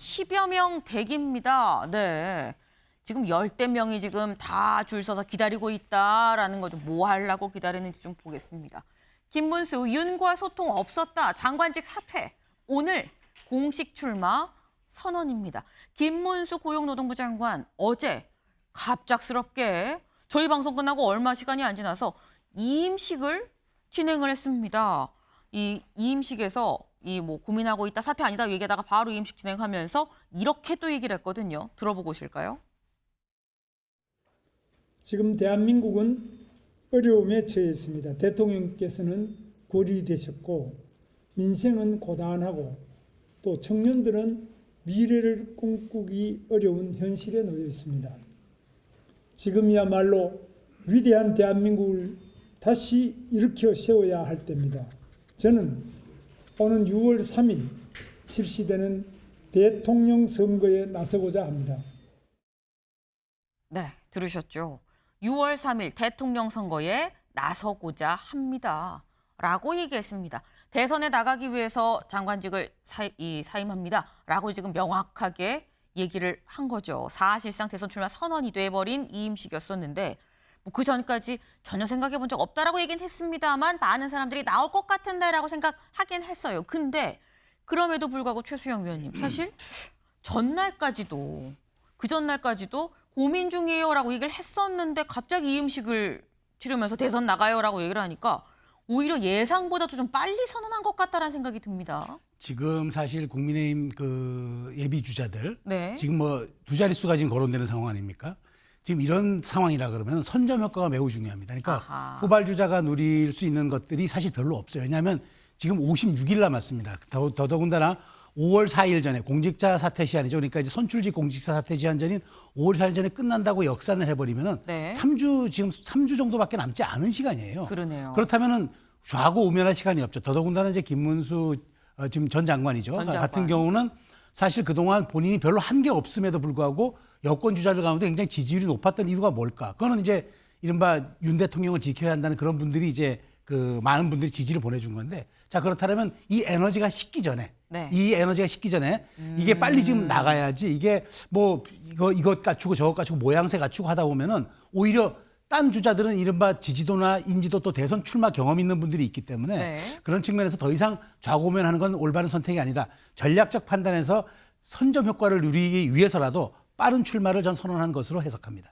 10여 명 대기입니다. 네. 지금 열대 명이 지금 다 줄 서서 기다리고 있다라는 거죠. 뭐 하려고 기다리는지 좀 보겠습니다. 김문수, 윤과 소통 없었다. 장관직 사퇴. 오늘 공식 출마 선언입니다. 김문수 고용노동부 장관 어제 갑작스럽게 저희 방송 끝나고 얼마 시간이 안 지나서 이임식을 진행을 했습니다. 이 이임식에서 고민하고 있다, 사퇴 아니다 얘기하다가 바로 이임식 진행하면서 이렇게 또 얘기를 했거든요. 들어보고 오실까요? 지금 대한민국은 어려움에 처해 있습니다. 대통령께서는 고리되셨고 민생은 고단하고 또 청년들은 미래를 꿈꾸기 어려운 현실에 놓여 있습니다. 지금이야말로 위대한 대한민국을 다시 일으켜 세워야 할 때입니다. 저는 오는 6월 3일 실시되는 대통령 선거에 나서고자 합니다. 네, 들으셨죠? 6월 3일 대통령 선거에 나서고자 합니다. 라고 얘기했습니다. 대선에 나가기 위해서 장관직을 사임합니다. 라고 지금 명확하게 얘기를 한 거죠. 사실상 대선 출마 선언이 돼버린 이임식이었었는데 그 전까지 전혀 생각해 본 적 없다라고 얘기는 했습니다만 많은 사람들이 나올 것 같은데라고 생각하긴 했어요. 근데 그럼에도 불구하고 최수영 위원님 사실 전날까지도 그 전날까지도 고민 중이에요라고 얘기를 했었는데 갑자기 이임식을 치르면서 대선 나가요라고 얘기를 하니까 오히려 예상보다도 좀 빨리 선언한 것 같다라는 생각이 듭니다. 지금 사실 국민의힘 그 예비 주자들 네. 지금 뭐 두 자릿수가 지금 거론되는 상황 아닙니까? 지금 이런 상황이라 그러면 선점 효과가 매우 중요합니다. 그러니까 아하. 후발 주자가 누릴 수 있는 것들이 사실 별로 없어요. 왜냐하면 지금 56일 남았습니다. 더더군다나 5월 4일 전에 공직자 사퇴 시한이죠. 그러니까 이제 선출직 공직자 사퇴 시한 전인 5월 4일 전에 끝난다고 역산을 해버리면은 네. 3주 정도밖에 남지 않은 시간이에요. 그러네요. 그렇다면은 좌고 우면할 시간이 없죠. 더더군다나 이제 김문수 지금 전 장관이죠. 전 장관. 같은 경우는 사실 그동안 본인이 별로 한 게 없음에도 불구하고 여권 주자들 가운데 굉장히 지지율이 높았던 이유가 뭘까? 그거는 이제 이른바 윤 대통령을 지켜야 한다는 그런 분들이 이제 그 많은 분들이 지지를 보내준 건데, 자 그렇다면 이 에너지가 식기 전에, 네. 이 에너지가 식기 전에 이게 빨리 지금 나가야지, 이게 뭐 이것 갖추고 저것 갖추고 모양새 갖추고 하다 보면은 오히려 딴 주자들은 이른바 지지도나 인지도 또 대선 출마 경험 있는 분들이 있기 때문에 네. 그런 측면에서 더 이상 좌고우면하는 건 올바른 선택이 아니다. 전략적 판단에서 선점 효과를 누리기 위해서라도 빠른 출마를 전 선언한 것으로 해석합니다.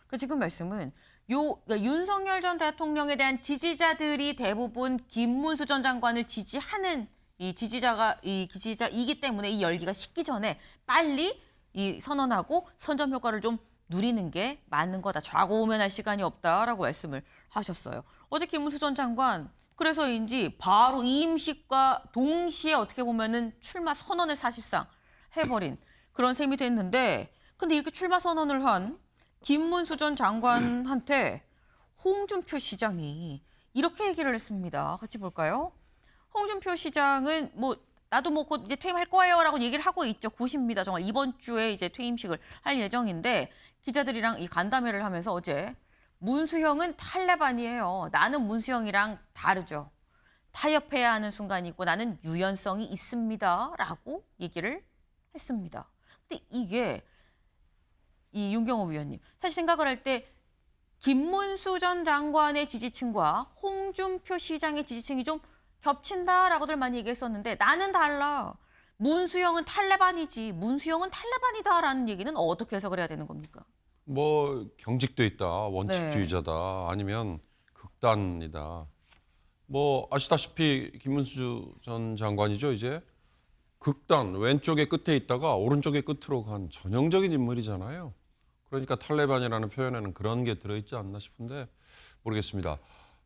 그 지금 말씀은 그러니까 윤석열 전 대통령에 대한 지지자들이 대부분 김문수 전 장관을 지지하는 이 지지자이기 때문에 이 열기가 식기 전에 빨리 선언하고 선점 효과를 좀 누리는 게 맞는 거다. 좌고우면할 시간이 없다라고 말씀을 하셨어요. 어제 김문수 전 장관 그래서인지 바로 이임식과 동시에 어떻게 보면은 출마 선언을 사실상 해버린 그런 셈이 됐는데, 근데 이렇게 출마 선언을 한 김문수 전 장관한테 홍준표 시장이 이렇게 얘기를 했습니다. 같이 볼까요? 홍준표 시장은 나도 곧 이제 퇴임할 거예요라고 얘기를 하고 있죠. 곧입니다. 정말 이번 주에 이제 퇴임식을 할 예정인데 기자들이랑 이 간담회를 하면서 어제 문수형은 탈레반이에요. 나는 문수형이랑 다르죠. 타협해야 하는 순간이 있고 나는 유연성이 있습니다라고 얘기를 했습니다. 근데 이게 이 윤경호 위원님 사실 생각을 할 때 김문수 전 장관의 지지층과 홍준표 시장의 지지층이 좀 겹친다라고들 많이 얘기했었는데 나는 달라. 문수형은 탈레반이지. 문수형은 탈레반이다라는 얘기는 어떻게 해석을 해야 되는 겁니까? 뭐 경직돼 있다, 원칙주의자다, 아니면 극단이다. 뭐 아시다시피 김문수 전 장관이죠. 이제 극단 왼쪽의 끝에 있다가 오른쪽의 끝으로 간 전형적인 인물이잖아요. 그러니까 탈레반이라는 표현에는 그런 게 들어있지 않나 싶은데 모르겠습니다.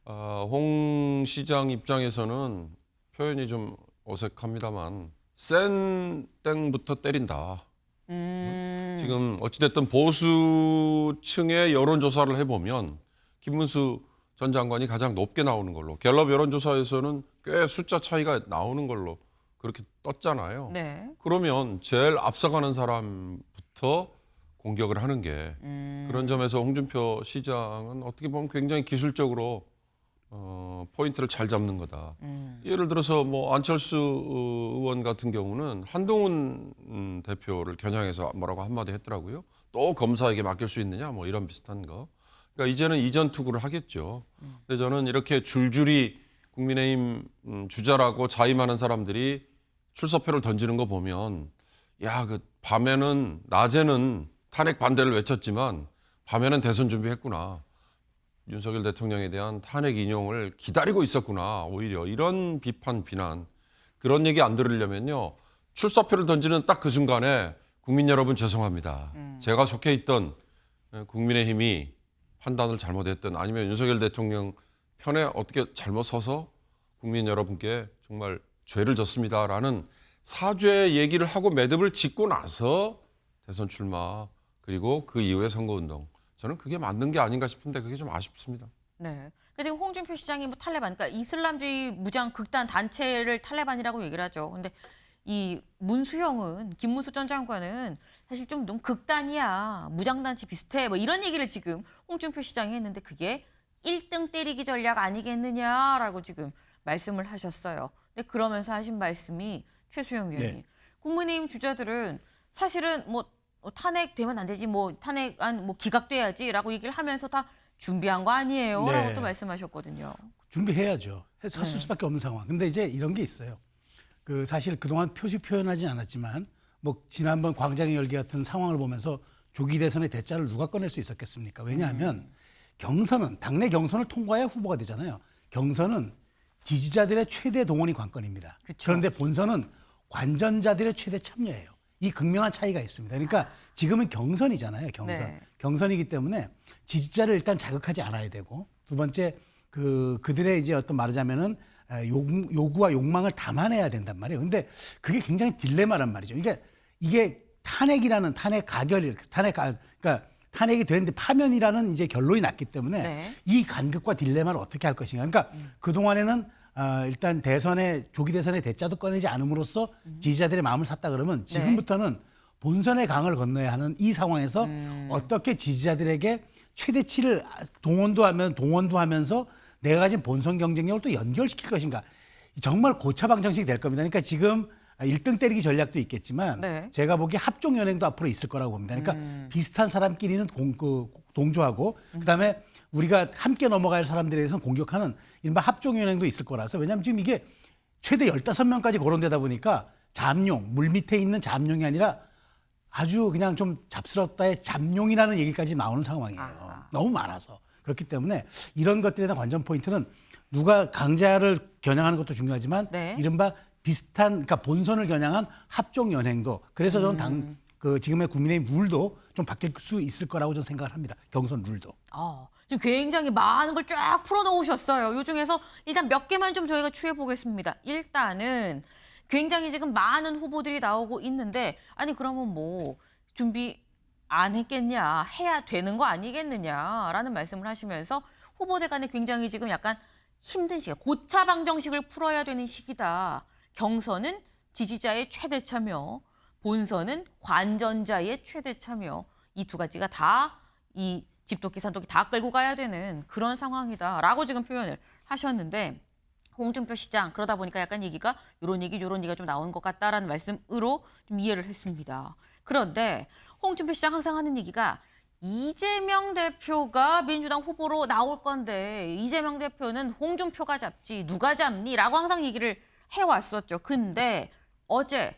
홍 시장 입장에서는 표현이 좀 어색합니다만 센 땡부터 때린다. 지금 어찌됐든 보수층의 여론조사를 해보면 김문수 전 장관이 가장 높게 나오는 걸로, 갤럽 여론조사에서는 꽤 숫자 차이가 나오는 걸로 그렇게 떴잖아요. 네. 그러면 제일 앞서가는 사람부터 공격을 하는 게 그런 점에서 홍준표 시장은 어떻게 보면 굉장히 기술적으로 포인트를 잘 잡는 거다. 예를 들어서 뭐 안철수 의원 같은 경우는 한동훈 대표를 겨냥해서 뭐라고 한마디 했더라고요. 또 검사에게 맡길 수 있느냐 뭐 이런 비슷한 거. 그러니까 이제는 이전 투구를 하겠죠. 근데 저는 이렇게 줄줄이 국민의힘 주자라고 자임하는 사람들이 출사표를 던지는 거 보면 야, 그 밤에는 낮에는 탄핵 반대를 외쳤지만 밤에는 대선 준비했구나. 윤석열 대통령에 대한 탄핵 인용을 기다리고 있었구나. 오히려 이런 비판, 비난 그런 얘기 안 들으려면요. 출사표를 던지는 딱 그 순간에 국민 여러분 죄송합니다. 제가 속해 있던 국민의힘이 판단을 잘못했던 아니면 윤석열 대통령 편에 어떻게 잘못 서서 국민 여러분께 정말 죄를 졌습니다라는 사죄 얘기를 하고 매듭을 짓고 나서 대선 출마 그리고 그 이후에 선거운동 저는 그게 맞는 게 아닌가 싶은데 그게 좀 아쉽습니다. 네. 그러니까 지금 홍준표 시장이 뭐 탈레반, 그러니까 이슬람주의 무장 극단 단체를 탈레반이라고 얘기를 하죠. 근데 이 문수영은 김문수 전 장관은 사실 좀 너무 극단이야, 무장단체 비슷해, 뭐 이런 얘기를 지금 홍준표 시장이 했는데 그게 1등 때리기 전략 아니겠느냐라고 지금 말씀을 하셨어요. 근데 그러면서 하신 말씀이 최수영 위원님, 국민의힘 주자들은 사실은 뭐 탄핵되면 안 되지, 뭐 탄핵안 뭐 기각돼야지라고 얘기를 하면서 다 준비한 거 아니에요?라고 또 말씀하셨거든요. 준비해야죠. 해서 했을 수밖에 없는 상황. 근데 이제 이런 게 있어요. 그 사실 그동안 표현하지 않았지만 뭐 지난번 광장의 열기 같은 상황을 보면서 조기 대선의 대짜를 누가 꺼낼 수 있었겠습니까? 왜냐하면 경선은 당내 경선을 통과해야 후보가 되잖아요. 경선은 지지자들의 최대 동원이 관건입니다. 그쵸. 그런데 본선은 관전자들의 최대 참여예요. 이 극명한 차이가 있습니다. 그러니까 지금은 경선이잖아요. 경선. 네. 경선이기 때문에 지지자를 일단 자극하지 않아야 되고 두 번째 그들의 이제 어떤 말하자면은 요구와 욕망을 담아내야 된단 말이에요. 근데 그게 굉장히 딜레마란 말이죠. 이게 탄핵이라는 그러니까 탄핵이 되는데 파면이라는 이제 결론이 났기 때문에 이 간극과 딜레마를 어떻게 할 것인가. 그러니까 그동안에는 일단 조기 대선의 대짜도 꺼내지 않음으로써 지지자들의 마음을 샀다 그러면 지금부터는 본선의 강을 건너야 하는 이 상황에서 어떻게 지지자들에게 최대치를 동원도 하면서 내가 가진 본선 경쟁력을 또 연결시킬 것인가. 정말 고차방정식이 될 겁니다. 그러니까 지금 1등 때리기 전략도 있겠지만 제가 보기에 합종연행도 앞으로 있을 거라고 봅니다. 그러니까 비슷한 사람끼리는 동조하고 그다음에 우리가 함께 넘어갈 사람들에 대해서는 공격하는 이른바 합종연행도 있을 거라서 왜냐하면 지금 이게 최대 15명까지 거론되다 보니까 물 밑에 있는 잠룡이 아니라 아주 그냥 좀 잡스럽다의 잠룡이라는 얘기까지 나오는 상황이에요. 너무 많아서. 그렇기 때문에 이런 것들에 대한 관전 포인트는 누가 강자를 겨냥하는 것도 중요하지만 이른바 비슷한 그러니까 본선을 겨냥한 합종 연행도 그래서 저는 지금의 국민의힘 룰도 좀 바뀔 수 있을 거라고 저는 생각을 합니다. 경선 룰도. 지금 굉장히 많은 걸 쫙 풀어놓으셨어요. 이 중에서 일단 몇 개만 좀 저희가 추해 보겠습니다. 일단은 굉장히 지금 많은 후보들이 나오고 있는데 아니 그러면 뭐 준비 안 했겠냐, 해야 되는 거 아니겠느냐라는 말씀을 하시면서 후보들 간에 굉장히 지금 약간 힘든 시기다. 고차방정식을 풀어야 되는 시기다. 경선은 지지자의 최대 참여, 본선은 관전자의 최대 참여. 이 두 가지가 다 이 집도끼 산도끼 다 끌고 가야 되는 그런 상황이다라고 지금 표현을 하셨는데 홍준표 시장 그러다 보니까 약간 얘기가 요런 얘기가 좀 나온 것 같다라는 말씀으로 좀 이해를 했습니다. 그런데 홍준표 시장 항상 하는 얘기가 이재명 대표가 민주당 후보로 나올 건데 이재명 대표는 홍준표가 잡지 누가 잡니라고 항상 얘기를 해왔었죠. 근데 어제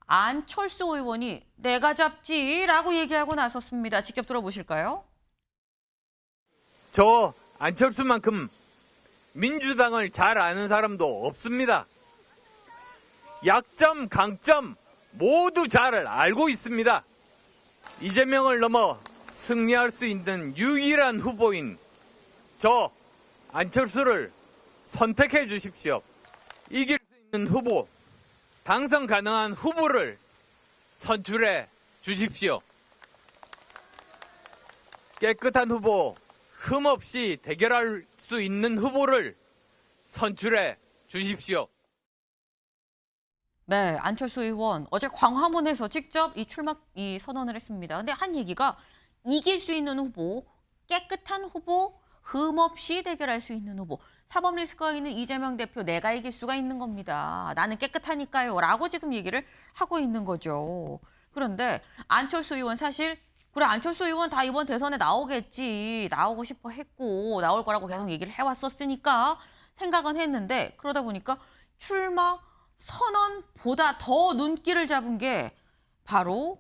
안철수 의원이 내가 잡지라고 얘기하고 나섰습니다. 직접 들어보실까요? 저 안철수만큼 민주당을 잘 아는 사람도 없습니다. 약점, 강점 모두 잘 알고 있습니다. 이재명을 넘어 승리할 수 있는 유일한 후보인 저 안철수를 선택해 주십시오. 이길 수 있는 후보, 당선 가능한 후보를 선출해 주십시오. 깨끗한 후보, 흠없이 대결할 수 있는 후보를 선출해 주십시오. 네, 안철수 의원 어제 광화문에서 직접 이 출마 선언을 했습니다. 근데 한 얘기가 이길 수 있는 후보, 깨끗한 후보, 흠없이 대결할 수 있는 후보. 사법 리스크가 있는 이재명 대표 내가 이길 수가 있는 겁니다. 나는 깨끗하니까요. 라고 지금 얘기를 하고 있는 거죠. 그런데 안철수 의원 사실 그래 안철수 의원 다 이번 대선에 나오겠지. 나오고 싶어 했고 나올 거라고 계속 얘기를 해왔었으니까 생각은 했는데 그러다 보니까 출마 선언보다 더 눈길을 잡은 게 바로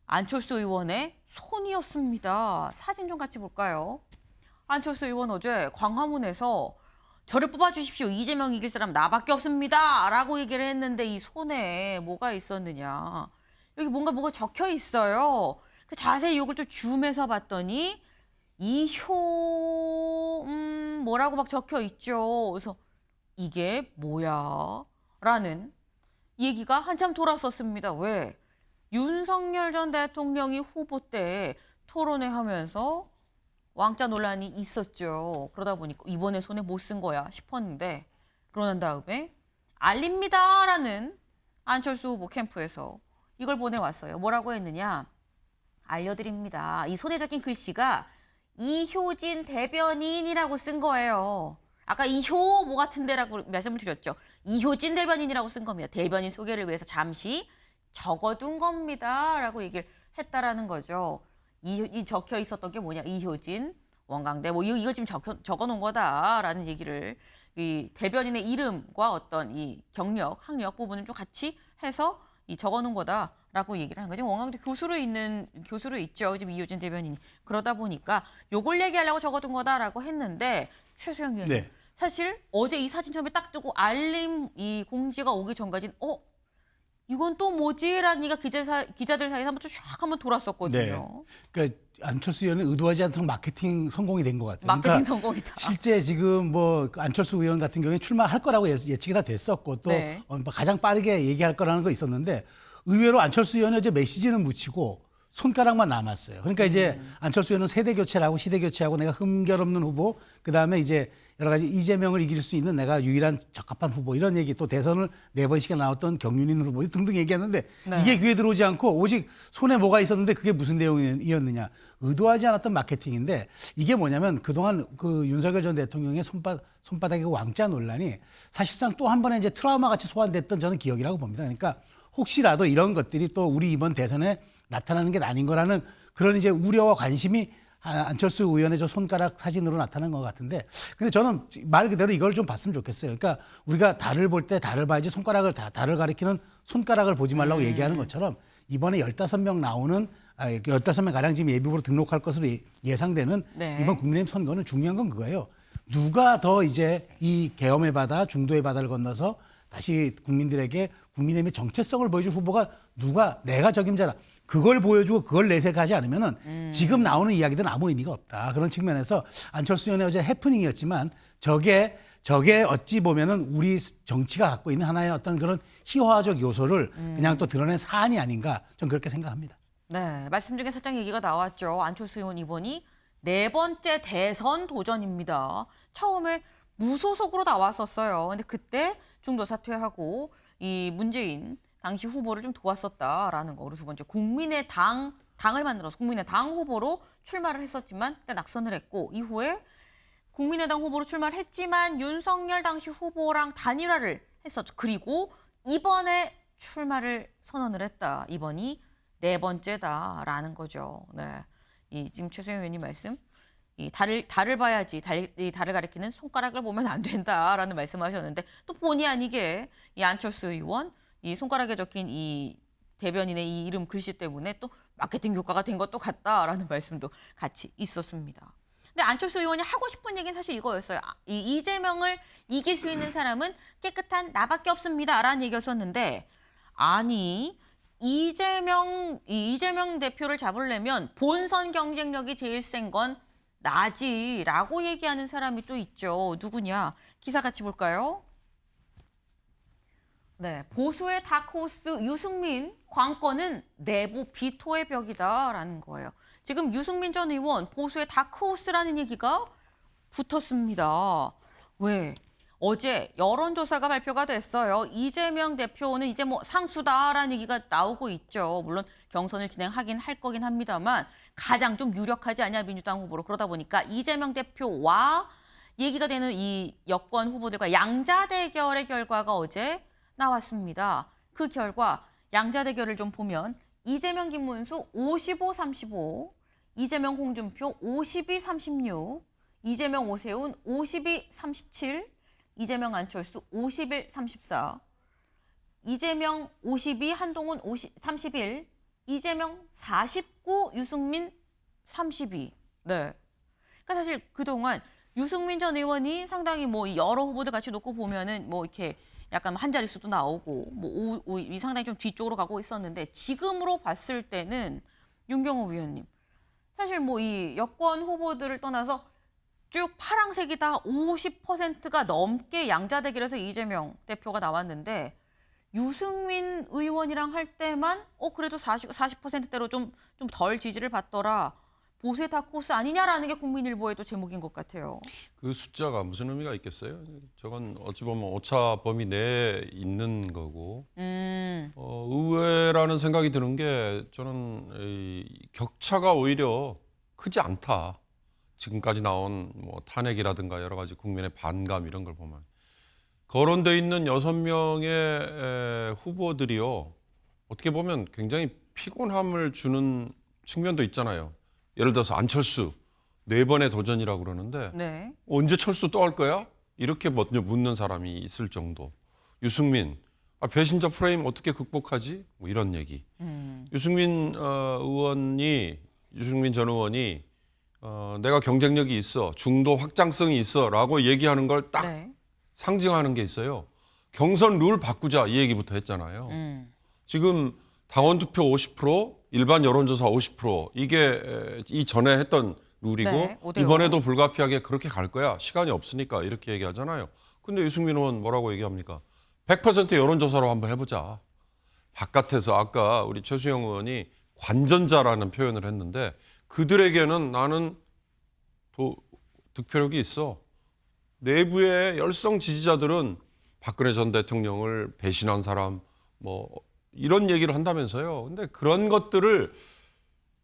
안철수 의원의 손이었습니다. 사진 좀 같이 볼까요? 안철수 의원 어제 광화문에서 저를 뽑아주십시오. 이재명 이길 사람 나밖에 없습니다. 라고 얘기를 했는데 이 손에 뭐가 있었느냐. 여기 뭐가 적혀 있어요. 그 자세히 이걸 좀 줌해서 봤더니 이효 뭐라고 막 적혀 있죠. 그래서 이게 뭐야? 라는 얘기가 한참 돌았었습니다. 왜? 윤석열 전 대통령이 후보 때 토론회 하면서 왕자 논란이 있었죠. 그러다 보니까 이번에 손에 못 쓴 거야 싶었는데 그러는 다음에 알립니다라는 안철수 후보 캠프에서 이걸 보내왔어요. 뭐라고 했느냐. 알려드립니다. 이 손에 적힌 글씨가 이효진 대변인이라고 쓴 거예요. 아까 이효 뭐 같은데라고 말씀을 드렸죠. 이효진 대변인이라고 쓴 겁니다. 대변인 소개를 위해서 잠시 적어둔 겁니다. 라고 얘기를 했다라는 거죠. 이 적혀 있었던 게 뭐냐. 이효진, 원광대 뭐 이거 지금 적어놓은 거다라는 얘기를 이 대변인의 이름과 어떤 이 경력, 학력 부분을 좀 같이 해서 이 적어놓은 거다라고 얘기를 한 거죠. 원광대 교수로 있죠. 지금 이효진 대변인. 그러다 보니까 요걸 얘기하려고 적어둔 거다라고 했는데 최수영 의원님. 네. 사실 어제 이 사진 처음에 딱 뜨고 알림 이 공지가 오기 전까지는 이건 또 뭐지? 라는 얘기가 기자들 사이에서 한번 돌았었거든요. 네. 그러니까 안철수 의원은 의도하지 않던 마케팅 성공이 된 것 같아요. 마케팅 그러니까 성공이다. 실제 지금 뭐 안철수 의원 같은 경우에 출마할 거라고 예측이 다 됐었고 또 네. 가장 빠르게 얘기할 거라는 거 있었는데 의외로 안철수 의원이 어제 메시지는 묻히고 손가락만 남았어요. 그러니까 이제 안철수 의원은 세대 교체를 하고 시대 교체하고 내가 흠결 없는 후보, 그다음에 이제 여러 가지 이재명을 이길 수 있는 내가 유일한 적합한 후보 이런 얘기 또 대선을 4번씩이나 나왔던 경륜인 후보 등등 얘기했는데 네. 이게 귀에 들어오지 않고 오직 손에 뭐가 있었는데 그게 무슨 내용이었느냐. 의도하지 않았던 마케팅인데 이게 뭐냐면 그동안 그 윤석열 전 대통령의 손바닥의 왕자 논란이 사실상 또 한 번의 이제 트라우마 같이 소환됐던 저는 기억이라고 봅니다. 그러니까 혹시라도 이런 것들이 또 우리 이번 대선에 나타나는 게 아닌 거라는 그런 이제 우려와 관심이 안철수 의원의 저 손가락 사진으로 나타난 것 같은데 근데 저는 말 그대로 이걸 좀 봤으면 좋겠어요. 그러니까 우리가 달을 볼 때 달을 봐야지 손가락을 달을 가리키는 손가락을 보지 말라고 얘기하는 것처럼 이번에 15명 나오는 15명 가량 지금 예비후보로 등록할 것으로 예상되는 네. 이번 국민의힘 선거는 중요한 건 그거예요. 누가 더 이제 이 계엄의 바다, 중도의 바다를 건너서 다시 국민들에게 국민의힘의 정체성을 보여줄 후보가 누가 내가 적임자라. 그걸 보여주고 그걸 내색하지 않으면은 지금 나오는 이야기들은 아무 의미가 없다. 그런 측면에서 안철수 의원의 어제 해프닝이었지만 저게 어찌 보면은 우리 정치가 갖고 있는 하나의 어떤 그런 희화적 요소를 그냥 또 드러낸 사안이 아닌가 좀 그렇게 생각합니다. 네, 말씀 중에 살짝 얘기가 나왔죠. 안철수 의원 이번이 4번째 대선 도전입니다. 처음에 무소속으로 나왔었어요. 근데 그때 중도 사퇴하고 이 문재인 당시 후보를 좀 도왔었다라는 거. 그리고 두 번째 당을 만들어서 국민의당 후보로 출마를 했었지만 그때 낙선을 했고 이후에 국민의당 후보로 출마를 했지만 윤석열 당시 후보랑 단일화를 했었죠. 그리고 이번에 출마를 선언을 했다. 이번이 4번째다라는 거죠. 네, 이 지금 최수영 의원님 말씀. 이 달을 봐야지 이 달을 가리키는 손가락을 보면 안 된다라는 말씀하셨는데 또 본의 아니게 이 안철수 의원 이 손가락에 적힌 이 대변인의 이 이름 글씨 때문에 또 마케팅 효과가 된 것도 같다라는 말씀도 같이 있었습니다. 근데 안철수 의원이 하고 싶은 얘기는 사실 이거였어요. 이 이재명을 이길 수 있는 사람은 깨끗한 나밖에 없습니다라는 얘기였었는데 아니 이재명 대표를 잡으려면 본선 경쟁력이 제일 센 건 나지라고 얘기하는 사람이 또 있죠. 누구냐? 기사 같이 볼까요? 네, 보수의 다크호스 유승민 관건은 내부 비토의 벽이다라는 거예요. 지금 유승민 전 의원 보수의 다크호스라는 얘기가 붙었습니다. 왜? 어제 여론조사가 발표가 됐어요. 이재명 대표는 이제 뭐 상수다라는 얘기가 나오고 있죠. 물론 경선을 진행하긴 할 거긴 합니다만 가장 좀 유력하지 않냐 민주당 후보로. 그러다 보니까 이재명 대표와 얘기가 되는 이 여권 후보들과 양자 대결의 결과가 어제 나왔습니다. 그 결과 양자 대결을 좀 보면 이재명 김문수 55-35, 이재명 홍준표 52-36, 이재명 오세훈 52-37, 이재명 안철수 51-34, 이재명 52, 한동훈 31, 이재명 49, 유승민 32. 네. 그러니까 사실 그동안 유승민 전 의원이 상당히 뭐 여러 후보들 같이 놓고 보면은 뭐 이렇게 약간 한 자릿수도 나오고 뭐 상당히 좀 뒤쪽으로 가고 있었는데 지금으로 봤을 때는 윤경호 위원님 사실 뭐 이 여권 후보들을 떠나서 쭉 파랑색이 다 50%가 넘게 양자 대결에서 이재명 대표가 나왔는데 유승민 의원이랑 할 때만 그래도 40%대로 좀 덜 지지를 받더라. 보세타 코스 아니냐라는 게 국민일보의 또 제목인 것 같아요. 그 숫자가 무슨 의미가 있겠어요? 저건 어찌 보면 오차 범위 내에 있는 거고 의외라는 생각이 드는 게 저는 이 격차가 오히려 크지 않다. 지금까지 나온 뭐 탄핵이라든가 여러 가지 국민의 반감 이런 걸 보면 거론돼 있는 6명의 후보들이요. 어떻게 보면 굉장히 피곤함을 주는 측면도 있잖아요. 예를 들어서 안철수 4번의 도전이라고 그러는데 네. 언제 철수 또 할 거야? 이렇게 먼저 묻는 사람이 있을 정도. 유승민 배신자 프레임 어떻게 극복하지? 뭐 이런 얘기. 유승민 전 의원이 내가 경쟁력이 있어, 중도 확장성이 있어라고 얘기하는 걸 딱 네. 상징하는 게 있어요. 경선 룰 바꾸자 이 얘기부터 했잖아요. 지금 당원 투표 50%, 일반 여론조사 50% 이게 이전에 했던 룰이고 네, 5대5. 이번에도 불가피하게 그렇게 갈 거야. 시간이 없으니까 이렇게 얘기하잖아요. 근데 유승민 의원 뭐라고 얘기합니까? 100% 여론조사로 한번 해보자. 바깥에서 아까 우리 최수영 의원이 관전자라는 표현을 했는데 그들에게는 나는 득표력이 있어. 내부의 열성 지지자들은 박근혜 전 대통령을 배신한 사람 뭐 이런 얘기를 한다면서요. 근데 그런 것들을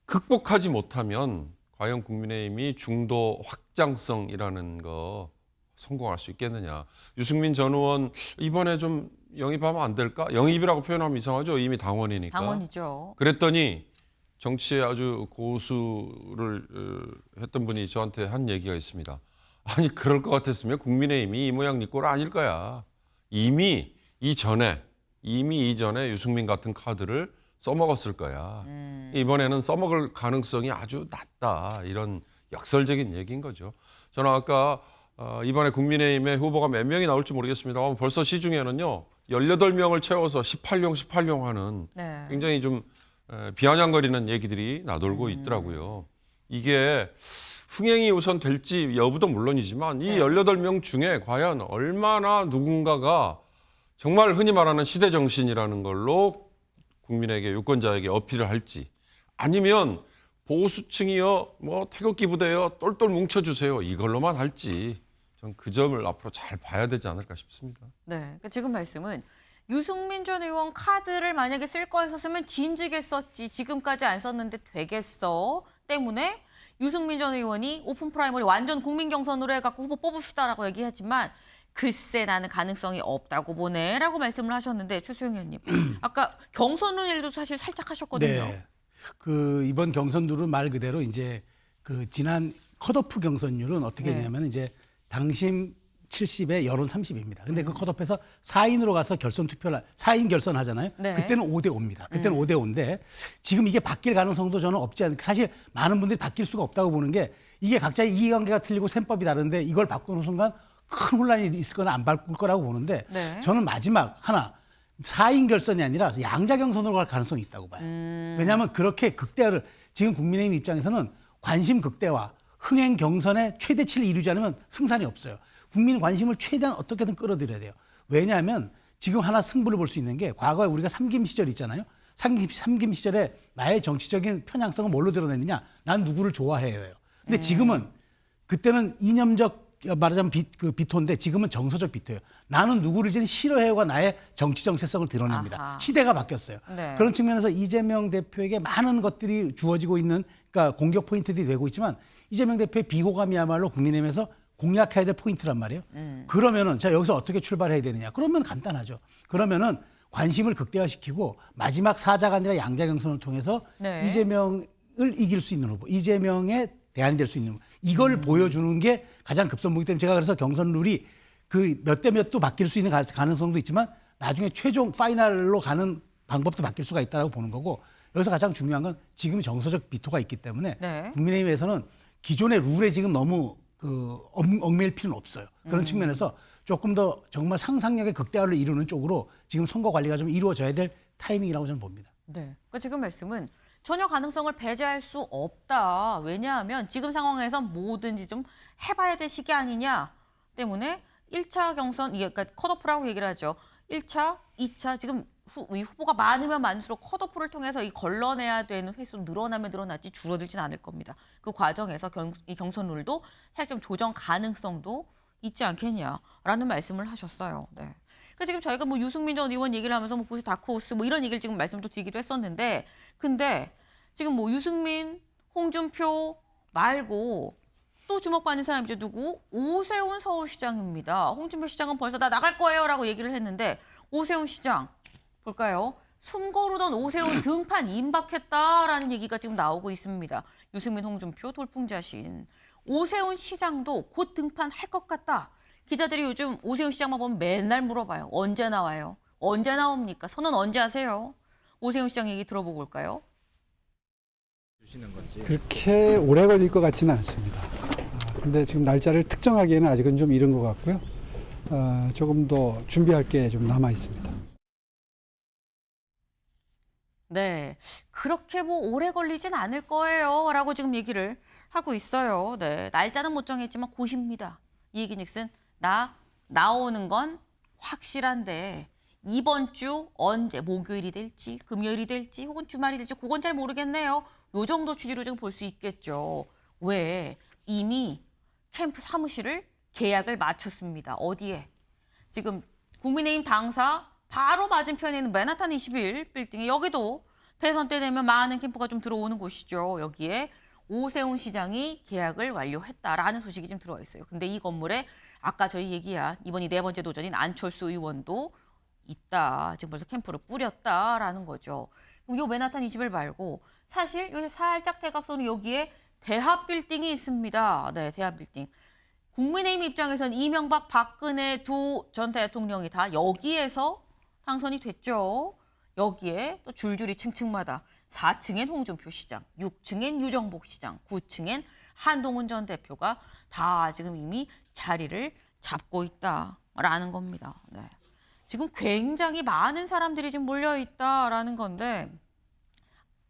극복하지 못하면 과연 국민의힘이 중도 확장성이라는 거 성공할 수 있겠느냐. 유승민 전 의원 이번에 좀 영입하면 안 될까? 영입이라고 표현하면 이상하죠. 이미 당원이니까. 당원이죠. 그랬더니 정치에 아주 고수를 했던 분이 저한테 한 얘기가 있습니다. 아니 그럴 것 같았으면 국민의힘이 이 모양 이 꼴 아닐 거야. 이미 이전에 유승민 같은 카드를 써먹었을 거야. 이번에는 써먹을 가능성이 아주 낮다. 이런 역설적인 얘기인 거죠. 저는 아까 이번에 국민의힘의 후보가 몇 명이 나올지 모르겠습니다. 벌써 시중에는요. 18명을 채워서 18용 하는 네. 굉장히 좀 비아냥거리는 얘기들이 나돌고 있더라고요. 이게 흥행이 우선 될지 여부도 물론이지만 이 18명 중에 과연 얼마나 누군가가 정말 흔히 말하는 시대정신이라는 걸로 국민에게 유권자에게 어필을 할지 아니면 보수층이요 뭐 태극기 부대요 똘똘 뭉쳐주세요 이걸로만 할지 전 그 점을 앞으로 잘 봐야 되지 않을까 싶습니다. 네. 그러니까 지금 말씀은 유승민 전 의원 카드를 만약에 쓸 거였었으면 진즉에 썼지 지금까지 안 썼는데 되겠어 때문에 유승민 전 의원이 오픈 프라이머리 완전 국민 경선으로 해갖고 후보 뽑읍시다라고 얘기하지만 글쎄 나는 가능성이 없다고 보네라고 말씀을 하셨는데 최수영 의원님 아까 경선론 얘기도 사실 살짝 하셨거든요. 네. 그 이번 경선룰은 말 그대로 이제 그 지난 컷오프 경선률은 어떻게 네. 되냐면 이제 당심 70에 여론 30입니다. 근데 그 컷오프에서 4인으로 가서 결선 투표를 4인 결선하잖아요. 네. 그때는 5대 5입니다. 그때는 5대 5인데 지금 이게 바뀔 가능성도 저는 없지 않은 사실 많은 분들이 바뀔 수가 없다고 보는 게 이게 각자의 이해관계가 틀리고 셈법이 다른데 이걸 바꾸는 순간 큰 혼란이 있을 거나 안 바꿀 거라고 보는데 네. 저는 마지막 하나 4인 결선이 아니라 양자 경선으로 갈 가능성이 있다고 봐요. 왜냐하면 그렇게 극대화를 지금 국민의힘 입장에서는 관심 극대화, 흥행 경선의 최대치를 이루지 않으면 승산이 없어요. 국민 관심을 최대한 어떻게든 끌어들여야 돼요. 왜냐하면 지금 하나 승부를 볼 수 있는 게 과거에 우리가 삼김 시절 있잖아요. 삼김 시절에 나의 정치적인 편향성을 뭘로 드러냈느냐. 난 누구를 좋아해요. 근데 지금은 그때는 이념적 말하자면 비토인데 지금은 정서적 비토예요. 나는 누구를 지금 싫어해요가 나의 정치 정체성을 드러냅니다. 아하. 시대가 바뀌었어요. 네. 그런 측면에서 이재명 대표에게 많은 것들이 주어지고 있는 그러니까 공격 포인트들이 되고 있지만 이재명 대표의 비호감이야말로 국민의힘에서 공략해야 될 포인트란 말이에요. 그러면은 자 여기서 어떻게 출발해야 되느냐? 그러면 간단하죠. 그러면은 관심을 극대화시키고 마지막 사자가 아니라 양자 경선을 통해서 네. 이재명을 이길 수 있는 후보, 이재명의 대안이 될 수 있는 후보. 이걸 보여주는 게 가장 급선무이기 때문에 제가 그래서 경선 룰이 그 몇 대 몇도 바뀔 수 있는 가능성도 있지만 나중에 최종 파이널로 가는 방법도 바뀔 수가 있다고 보는 거고 여기서 가장 중요한 건 지금 정서적 비토가 있기 때문에 네. 국민의힘에서는 기존의 룰에 지금 너무 얽매일 필요는 없어요. 그런 측면에서 조금 더 정말 상상력의 극대화를 이루는 쪽으로 지금 선거 관리가 좀 이루어져야 될 타이밍이라고 저는 봅니다. 네. 그러니까 지금 말씀은 전혀 가능성을 배제할 수 없다. 왜냐하면 지금 상황에서 뭐든지 좀 해봐야 될 시기 아니냐 때문에 1차 경선, 이게 그러니까 컷오프라고 얘기를 하죠. 1차, 2차 지금 이 후보가 많으면 많을수록 컷오프를 통해서 이 걸러내야 되는 횟수 늘어나면 늘어났지 줄어들진 않을 겁니다. 그 과정에서 이 경선 룰도 살짝 좀 조정 가능성도 있지 않겠냐라는 말씀을 하셨어요. 네. 그러니까 지금 저희가 뭐 유승민 전 의원 얘기를 하면서 뭐 보세 다크호스 뭐 이런 얘기를 지금 말씀도 드리기도 했었는데 근데 지금 뭐 유승민, 홍준표 말고 또 주목받는 사람이죠. 누구? 오세훈 서울시장입니다. 홍준표 시장은 벌써 나 나갈 거예요라고 얘기를 했는데 오세훈 시장 볼까요? 숨 고르던 오세훈 등판 임박했다라는 얘기가 지금 나오고 있습니다. 유승민, 홍준표 돌풍자신. 오세훈 시장도 곧 등판할 것 같다. 기자들이 요즘 오세훈 시장만 보면 맨날 물어봐요. 언제 나와요? 언제 나옵니까? 선언 언제 하세요? 오세훈 시장 얘기 들어보고 올까요? 그렇게 오래 걸릴 것 같지는 않습니다. 근데 지금 날짜를 특정하기에는 아직은 좀 이른 것 같고요. 조금 더 준비할 게 좀 남아 있습니다. 네, 그렇게 뭐 오래 걸리진 않을 거예요 라고 지금 얘기를 하고 있어요. 네, 날짜는 못 정했지만 곧입니다. 이 얘기즉슨 나오는 건 확실한데 이번 주 언제 목요일이 될지 금요일이 될지 혹은 주말이 될지 그건 잘 모르겠네요. 요 정도 취지로 지금 볼 수 있겠죠. 왜? 이미 캠프 사무실을 계약을 마쳤습니다. 어디에? 지금 국민의힘 당사 바로 맞은편에 있는 맨하탄 21 빌딩에 여기도 대선 때 되면 많은 캠프가 좀 들어오는 곳이죠. 여기에 오세훈 시장이 계약을 완료했다라는 소식이 지금 들어와 있어요. 근데 이 건물에 아까 저희 얘기한 이번이 4번째 도전인 안철수 의원도 있다. 지금 벌써 캠프를 꾸렸다라는 거죠. 그럼 요 맨하탄 21 말고 사실 요새 살짝 대각선으로 여기에 대합 빌딩이 있습니다. 네, 대합 빌딩. 국민의힘 입장에서는 이명박, 박근혜 두 전 대통령이 다 여기에서 당선이 됐죠. 여기에 또 줄줄이 층층마다 4층엔 홍준표 시장, 6층엔 유정복 시장, 9층엔 한동훈 전 대표가 다 지금 이미 자리를 잡고 있다라는 겁니다. 네. 지금 굉장히 많은 사람들이 지금 몰려 있다라는 건데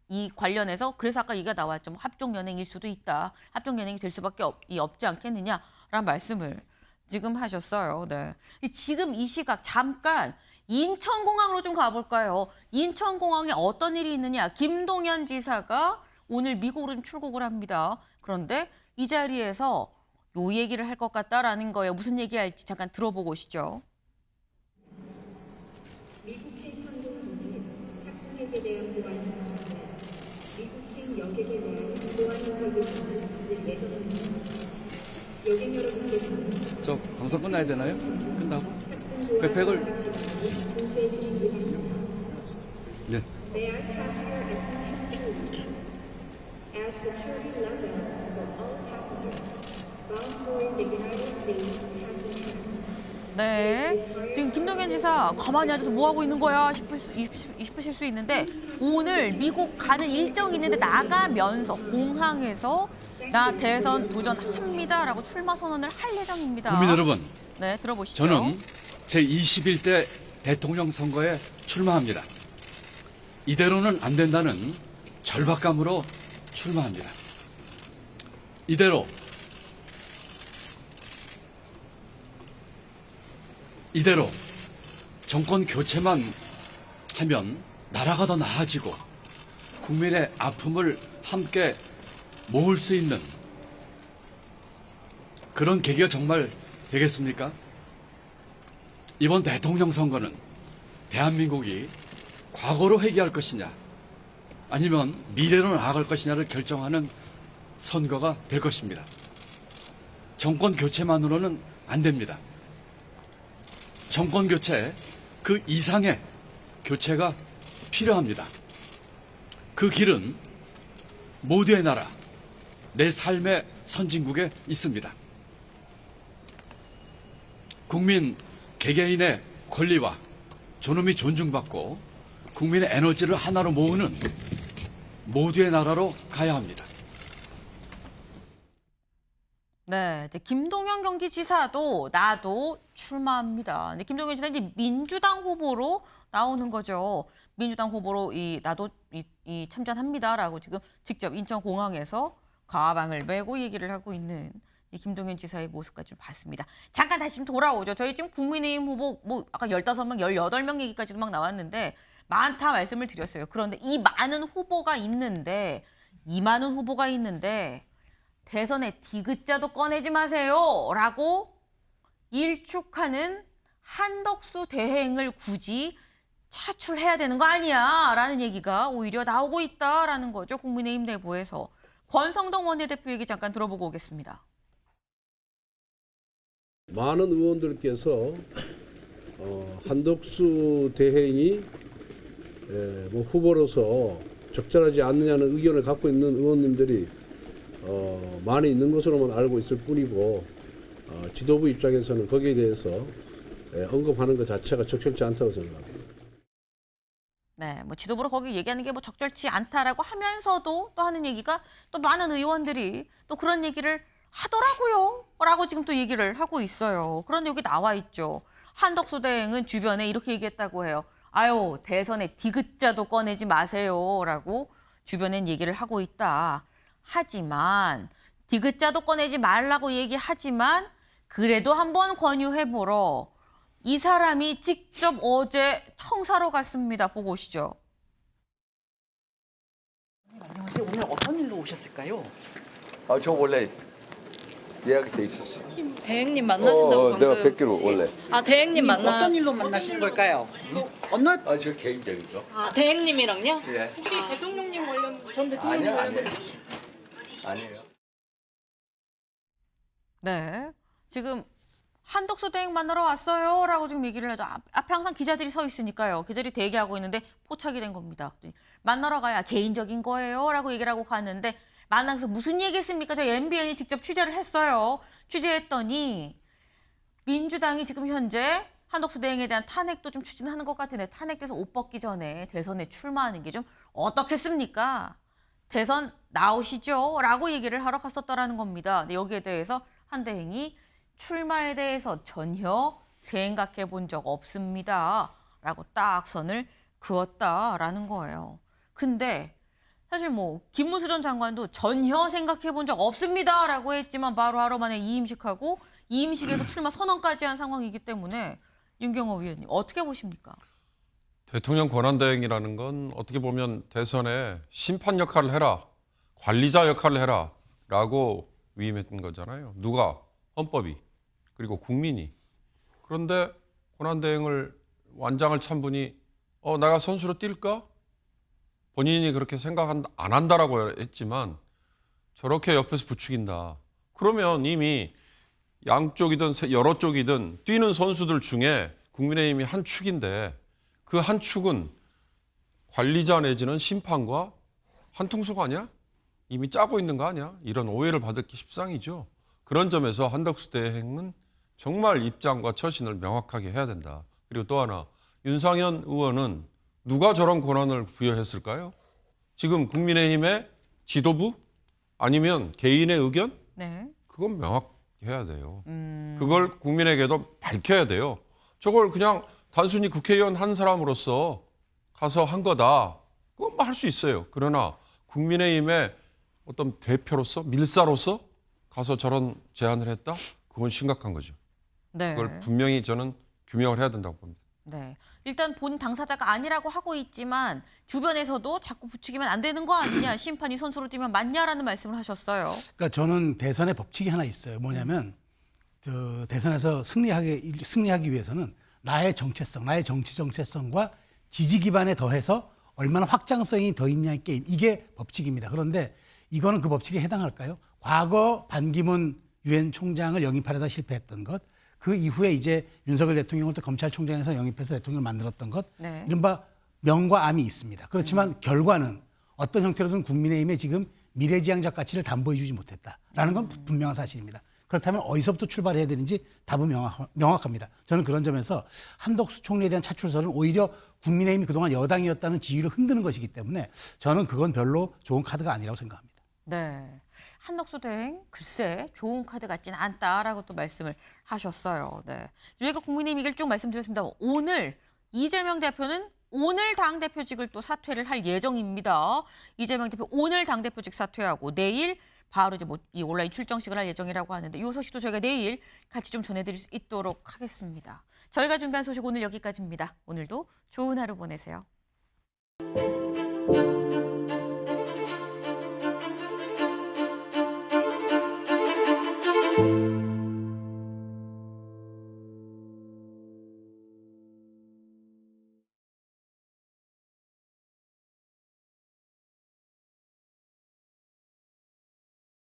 이 관련해서 그래서 아까 얘기가 나왔죠. 뭐 합종연행일 수도 있다. 합종연행이 될 수밖에 없지 않겠느냐라는 말씀을 지금 하셨어요. 네. 지금 이 시각 잠깐 인천공항으로 좀 가볼까요? 인천공항에 어떤 일이 있느냐. 김동연 지사가 오늘 미국으로 좀 출국을 합니다. 그런데 이 자리에서 요 얘기를 할 것 같다라는 거예요. 무슨 얘기할지 잠깐 들어보고 오시죠. 미국행 항공기는 합성액에 대한 보안 인터뷰, 미국행 여객에 대한 보안 인터뷰는 이제 예정입니다. 여객 여러분께서는 저 방송 끝나야 되나요? 끝나고? 백팩을 준수해 주시기 바랍니다. 네. May I have your attention please? As security levels for all passengers bound for the United States have been held. 네, 지금 김동연 지사 가만히 앉아서 뭐 하고 있는 거야 싶으실 수 있는데 오늘 미국 가는 일정이 있는데 나가면서 공항에서 나 대선 도전합니다라고 출마 선언을 할 예정입니다. 국민 여러분, 네, 들어보시죠. 저는 제21대 대통령 선거에 출마합니다. 이대로는 안 된다는 절박감으로 출마합니다. 이대로 정권 교체만 하면 나라가 더 나아지고 국민의 아픔을 함께 모을 수 있는 그런 계기가 정말 되겠습니까? 이번 대통령 선거는 대한민국이 과거로 회귀할 것이냐 아니면 미래로 나아갈 것이냐를 결정하는 선거가 될 것입니다. 정권 교체만으로는 안 됩니다. 정권 교체 그 이상의 교체가 필요합니다. 그 길은 모두의 나라, 내 삶의 선진국에 있습니다. 국민 개개인의 권리와 존엄이 존중받고 국민의 에너지를 하나로 모으는 모두의 나라로 가야 합니다. 네, 이제 김동연 경기지사도 나도 출마합니다. 근데 김동연 지사 이제 민주당 후보로 나오는 거죠. 민주당 후보로 나도 참전합니다라고 지금 직접 인천공항에서 가방을 메고 얘기를 하고 있는 이 김동연 지사의 모습까지 좀 봤습니다. 잠깐 다시 좀 돌아오죠. 저희 지금 국민의힘 후보 아까 15명, 18명 얘기까지도 막 나왔는데 많다 말씀을 드렸어요. 그런데 이 많은 후보가 있는데 대선에 디귿자도 꺼내지 마세요 라고 일축하는 한덕수 대행을 굳이 차출해야 되는 거 아니야 라는 얘기가 오히려 나오고 있다라는 거죠. 국민의힘 내부에서. 권성동 원내대표 얘기 잠깐 들어보고 오겠습니다. 많은 의원들께서 한덕수 대행이 후보로서 적절하지 않느냐는 의견을 갖고 있는 의원님들이 많이 있는 것으로만 알고 있을 뿐이고 지도부 입장에서는 거기에 대해서 언급하는 것 자체가 적절치 않다고 생각합니다. 네, 지도부로 거기 얘기하는 게 적절치 않다라고 하면서도 또 하는 얘기가 또 많은 의원들이 또 그런 얘기를 하더라고요 라고 지금 또 얘기를 하고 있어요. 그런데 여기 나와 있죠. 한덕수 대행은 주변에 이렇게 얘기했다고 해요. 아유, 대선에 디귿자도 꺼내지 마세요 라고 주변엔 얘기를 하고 있다. 하지만 디귿자도 꺼내지 말라고 얘기하지만 그래도 한번 권유해보러 이 사람이 직접 어제 청사로 갔습니다. 보고 오시죠. 안녕하세요. 오늘 어떤 일로 오셨을까요? 저 원래 예약이 돼 있었어. 대행님 만나신다고 방금. 내가 뵙기로 원래. 대행님 어떤 일로 만나신 걸까요? 어느 저 개인적이죠. 대행님이랑요? 예. 혹시 대통령님 전 대통령님 관련된 아니에요. 네, 지금 한덕수 대행 만나러 왔어요 라고 지금 얘기를 하죠. 앞에 항상 기자들이 서 있으니까요. 기자들이 대기하고 있는데 포착이 된 겁니다. 만나러 가야 개인적인 거예요 라고 얘기를 하고 갔는데 만나서 무슨 얘기했습니까? 저희 MBN이 직접 취재를 했어요. 취재했더니 민주당이 지금 현재 한덕수 대행에 대한 탄핵도 좀 추진하는 것 같은데 탄핵돼서 옷 벗기 전에 대선에 출마하는 게 좀 어떻겠습니까? 대선 나오시죠? 라고 얘기를 하러 갔었다라는 겁니다. 근데 여기에 대해서 한 대행이 출마에 대해서 전혀 생각해 본 적 없습니다. 라고 딱 선을 그었다라는 거예요. 근데 사실 김문수 전 장관도 전혀 생각해 본 적 없습니다. 라고 했지만 바로 하루 만에 이임식하고 이임식에서 출마 선언까지 한 상황이기 때문에 윤경호 위원님 어떻게 보십니까? 대통령 권한대행이라는 건 어떻게 보면 대선에 심판 역할을 해라, 관리자 역할을 해라 라고 위임했던 거잖아요. 누가? 헌법이. 그리고 국민이. 그런데 권한대행을 완장을 찬 분이 내가 선수로 뛸까? 본인이 그렇게 생각 안 한다라고 했지만 저렇게 옆에서 부추긴다. 그러면 이미 양쪽이든 여러 쪽이든 뛰는 선수들 중에 국민의힘이 한 축인데 그 한 축은 관리자 내지는 심판과 한통속 아니야? 이미 짜고 있는 거 아니야? 이런 오해를 받기 십상이죠. 그런 점에서 한덕수 대행은 정말 입장과 처신을 명확하게 해야 된다. 그리고 또 하나, 윤상현 의원은 누가 저런 권한을 부여했을까요? 지금 국민의힘의 지도부? 아니면 개인의 의견? 네. 그건 명확해야 돼요. 그걸 국민에게도 밝혀야 돼요. 저걸 그냥 단순히 국회의원 한 사람으로서 가서 한 거다. 그건 할 수 있어요. 그러나 국민의힘의 어떤 대표로서, 밀사로서 가서 저런 제안을 했다? 그건 심각한 거죠. 네. 그걸 분명히 저는 규명을 해야 된다고 봅니다. 네. 일단 본 당사자가 아니라고 하고 있지만 주변에서도 자꾸 부추기면 안 되는 거 아니냐. 심판이 선수로 뛰면 맞냐라는 말씀을 하셨어요. 그러니까 저는 대선의 법칙이 하나 있어요. 뭐냐면 대선에서 승리하기 위해서는 나의 정체성, 나의 정치 정체성과 지지 기반에 더해서 얼마나 확장성이 더 있냐의 게임. 이게 법칙입니다. 그런데 이거는 그 법칙에 해당할까요? 과거 반기문 유엔 총장을 영입하려다 실패했던 것, 그 이후에 이제 윤석열 대통령을 또 검찰총장에서 영입해서 대통령을 만들었던 것, 네. 이른바 명과 암이 있습니다. 그렇지만 결과는 어떤 형태로든 국민의힘에 지금 미래지향적 가치를 담보해 주지 못했다라는 건 분명한 사실입니다. 그렇다면 어디서부터 출발해야 되는지 답은 명확합니다. 저는 그런 점에서 한덕수 총리에 대한 차출설은 오히려 국민의힘이 그동안 여당이었다는 지위를 흔드는 것이기 때문에 저는 그건 별로 좋은 카드가 아니라고 생각합니다. 네. 한덕수 대행 글쎄 좋은 카드 같진 않다라고 또 말씀을 하셨어요. 네. 저희가 국민의힘 얘기를 쭉 말씀드렸습니다. 오늘 이재명 대표는 오늘 당대표직을 또 사퇴를 할 예정입니다. 이재명 대표 오늘 당대표직 사퇴하고 내일 바로 이제 이 온라인 출정식을 할 예정이라고 하는데 이 소식도 저희가 내일 같이 좀 전해드릴 수 있도록 하겠습니다. 저희가 준비한 소식 오늘 여기까지입니다. 오늘도 좋은 하루 보내세요.